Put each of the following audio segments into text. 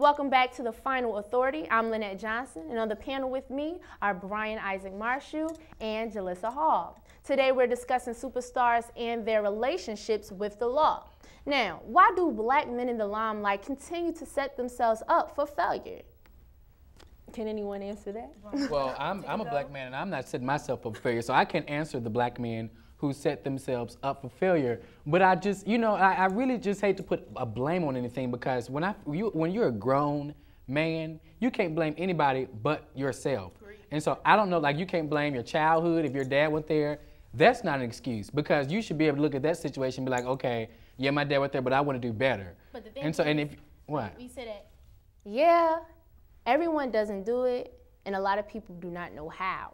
Welcome back to The Final Authority. I'm Lynette Johnson, and on the panel with me are Brian Isaac Marshall and Jalissa Hall. Today we're discussing superstars and their relationships with the law. Now, why do black men in the limelight continue to set themselves up for failure? Can anyone answer that? Well, I'm a black man, and I'm not setting myself up for failure, so I can't answer the black men who set themselves up for failure. But I just, I really just hate to put a blame on anything, because when you're a grown man, you can't blame anybody but yourself. And so I don't know, like, you can't blame your childhood if your dad went there. That's not an excuse, because you should be able to look at that situation and be like, okay, yeah, my dad went there, but I want to do better. But the thing what? We said that, yeah, everyone doesn't do it, and a lot of people do not know how.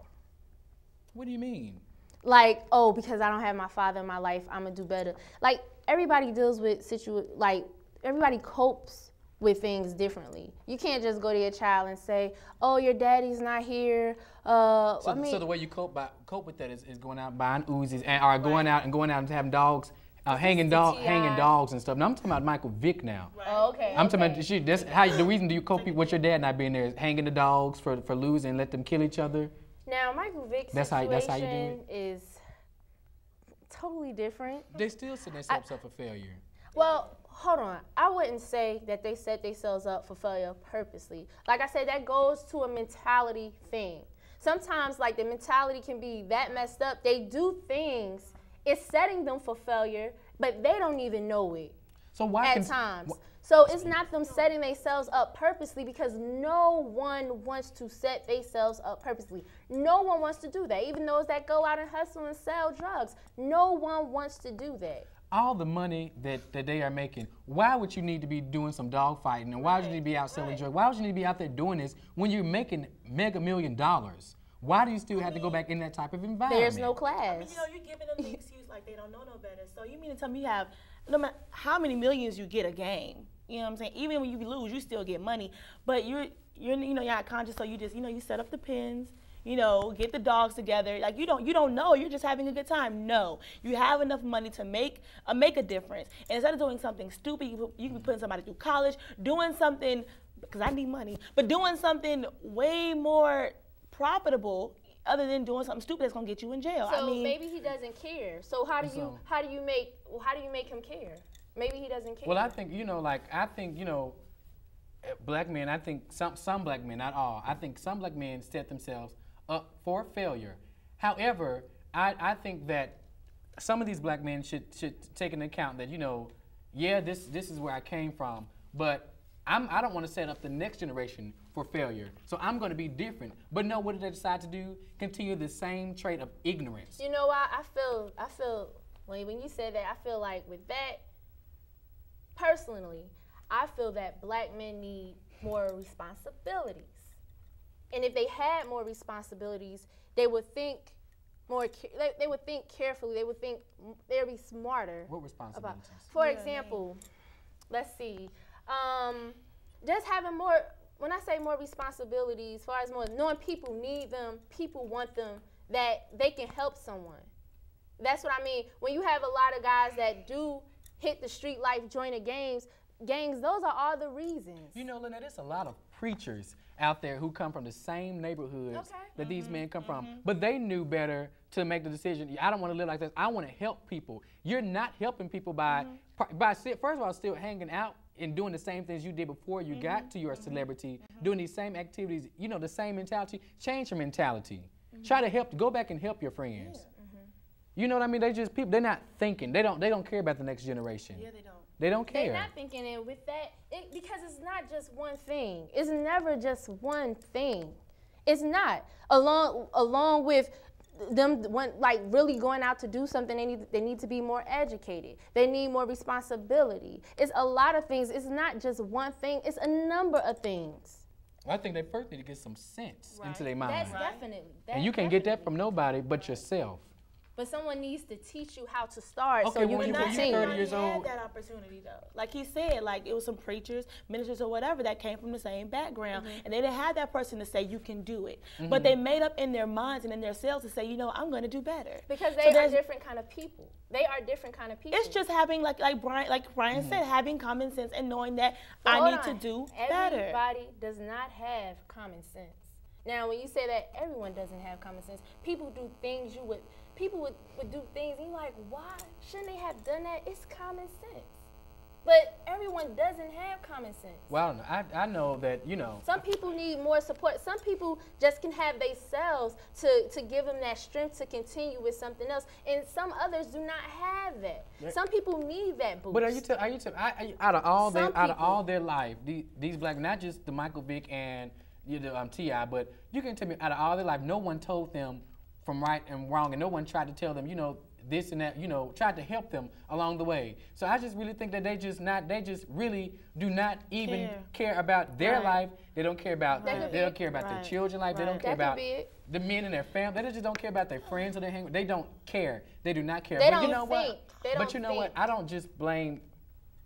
What do you mean? Like, oh, because I don't have my father in my life, I'm gonna do better. Like, everybody deals with everybody copes with things differently. You can't just go to your child and say, oh, your daddy's not here. So the way you cope with that is going out buying Uzis, or going out and having dogs, hanging dogs and stuff. Now I'm talking about Michael Vick now. Right. Oh, okay. I'm talking about that's how the reason do you cope with your dad not being there is hanging the dogs for losing and let them kill each other. Now, Michael Vick's that's how you do situation is totally different. They still set themselves up for failure. Well, hold on. I wouldn't say that they set themselves up for failure purposely. Like I said, that goes to a mentality thing. Sometimes, like, the mentality can be that messed up. They do things, it's setting them for failure, but they don't even know it. So why at times. So it's not them setting themselves up purposely, because no one wants to set themselves up purposely. No one wants to do that. Even those that go out and hustle and sell drugs, no one wants to do that. All the money that they are making, why would you need to be doing some dog fighting? And why would you need to be out selling drugs? Why would you need to be out there doing this when you're making mega $1 million? Why do you still have to go back in that type of environment? There's no class. I mean, you're giving them the excuse like they don't know no better. So you mean to tell me you have, no matter how many millions you get a game, you know what I'm saying? Even when you lose, you still get money. But you're not conscious, so you just, you set up the pins, get the dogs together. Like, you don't know, you're just having a good time. No, you have enough money to make a difference. And instead of doing something stupid, you can be putting somebody through college, doing something, because I need money, but doing something way more profitable, other than doing something stupid that's gonna get you in jail. So maybe he doesn't care. So how do you make him care? Maybe he doesn't care. Well, I think black men. I think some black men, not all. I think some black men set themselves up for failure. However, I think that some of these black men should take into account that yeah, this is where I came from, but I don't want to set up the next generation for failure. So I'm going to be different. But no, what did they decide to do? Continue the same trait of ignorance. You know what? I feel when you said that, I feel like with that, personally, I feel that black men need more responsibilities. And if they had more responsibilities, they would think more. They would think carefully. They would be smarter. What responsibilities? For example, let's see. Just having more, when I say more responsibilities, as far as more, knowing people need them, people want them, that they can help someone. That's what I mean. When you have a lot of guys that do hit the street life, join the gangs, those are all the reasons. Lynette, there's a lot of preachers out there who come from the same neighborhoods that these men come from, but they knew better to make the decision. I don't want to live like this. I want to help people. You're not helping people by first of all, still hanging out and doing the same things you did before you got to your celebrity, doing these same activities, the same mentality. Change your mentality. Try to go back and help your friends. You know what I mean? They're not thinking. They don't care about the next generation. Yeah, they don't. They don't care. They're not thinking, and with that, because it's not just one thing. It's never just one thing. It's not. Along with them, really going out to do something, they need to be more educated. They need more responsibility. It's a lot of things. It's not just one thing. It's a number of things. I think they first need to get some sense into their mind. That's definitely. And you can't get that from nobody but yourself. but someone needs to teach you how to start Okay, so you when can you're continue. 30 years old. Had that opportunity though. Like he said, like it was some preachers, ministers, or whatever that came from the same background, and they didn't have that person to say you can do it. But they made up in their minds and in their selves to say, you know, I'm going to do better. Because they are different kind of people. They are different kind of people. It's just having like Brian said, having common sense and knowing that I need to do better. Everybody does not have common sense. Now, when you say that everyone doesn't have common sense, people do things people would do things and you're like, why shouldn't they have done that? It's common sense. But everyone doesn't have common sense. Well, I know that, you know. Some people need more support. Some people just can have themselves to give them that strength to continue with something else. And some others do not have that. Some people need that boost. But out of all their life, these black, not just the Michael Vick and T.I., but you can tell me out of all their life, no one told them from right and wrong, and no one tried to tell them, you know, this and that, you know, tried to help them along the way. So I just really think that they just really do not even care about their life. They don't care about their children's life. They don't care about the men in their family. They just don't care about their friends or their hang. They don't care. They do not care. But you know what? But you know what? I don't just blame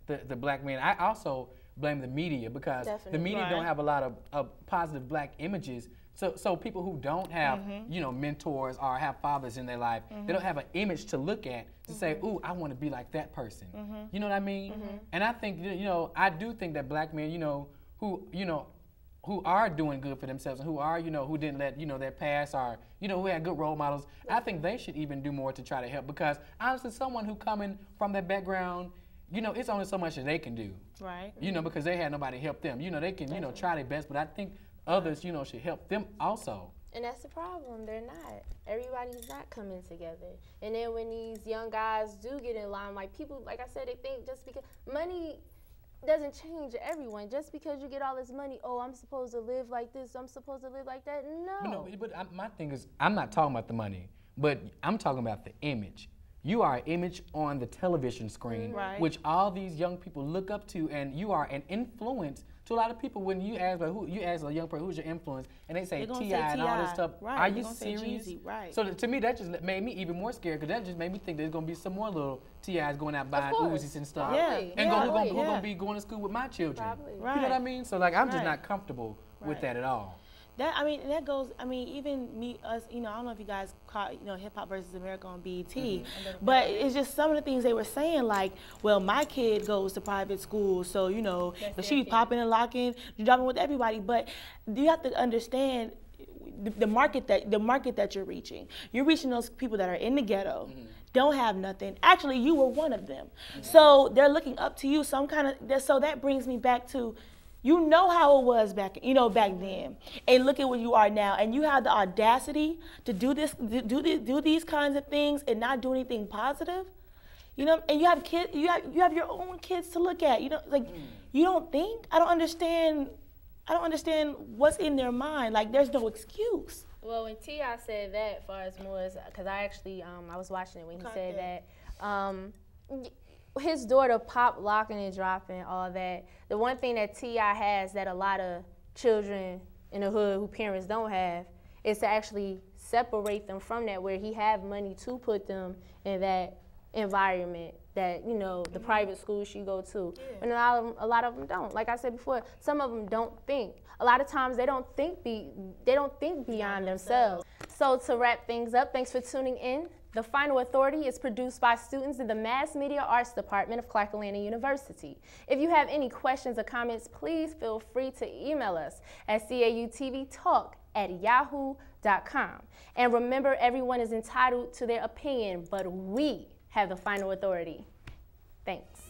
the black men. I also blame the media, because the media don't have a lot of positive black images. So people who don't have, you know, mentors or have fathers in their life, they don't have an image to look at to say, ooh, I want to be like that person. You know what I mean? And I think, you know, I do think that black men, you know, who are doing good for themselves and who are, you know, who didn't let, you know, their past or, you know, who had good role models, I think they should even do more to try to help, because honestly, someone who coming from that background, you know, it's only so much that they can do. Right. You know, because they had nobody help them. You know, they can, you know, try their best, but I think others, you know, should help them also. And that's the problem. They're not. Everybody's not coming together. And then when these young guys do get in line, like people, like I said, they think just because money doesn't change everyone. Just because you get all this money, oh, I'm supposed to live like this, I'm supposed to live like that. No. But my thing is, I'm not talking about the money, but I'm talking about the image. You are an image on the television screen, which all these young people look up to, and you are an influence to a lot of people. When you ask, like, you ask a young person, who's your influence, and they say T.I. and all this stuff. Are you serious? So to me, that just made me even more scared, because that just made me think there's gonna be some more little T.I.s going out buying Uzis and stuff. And who's gonna be going to school with my children? You know what I mean? So like, I'm just not comfortable with that at all. That, I mean, that goes, I mean, even us, you know, I don't know if you guys caught, you know, Hip Hop versus America on BET, but it's just some of the things they were saying, like, well, my kid goes to private school, so, you know, she be popping and locking, dropping with everybody, but you have to understand the market that you're reaching. You're reaching those people that are in the ghetto, don't have nothing. Actually, you were one of them. So they're looking up to you, so that brings me back to, you know how it was back then, and look at where you are now, and you have the audacity to do these kinds of things and not do anything positive, you know. And you have kids, you have your own kids to look at, you know. Like, you don't think? I don't understand what's in their mind. Like, there's no excuse. Well, when T.I. said that, as far as more, because I actually I was watching it when he said that. His daughter pop locking and dropping, all that. The one thing that T.I. has that a lot of children in the hood who parents don't have is to actually separate them from that, where he have money to put them in that environment that, you know, the private schools she go to. And a lot of them don't. Like I said before, some of them don't think. A lot of times they don't think beyond themselves. So to wrap things up, thanks for tuning in. The Final Authority is produced by students in the Mass Media Arts Department of Clark Atlanta University. If you have any questions or comments, please feel free to email us at CAU-TV talk@yahoo.com. And remember, everyone is entitled to their opinion, but we have the final authority. Thanks.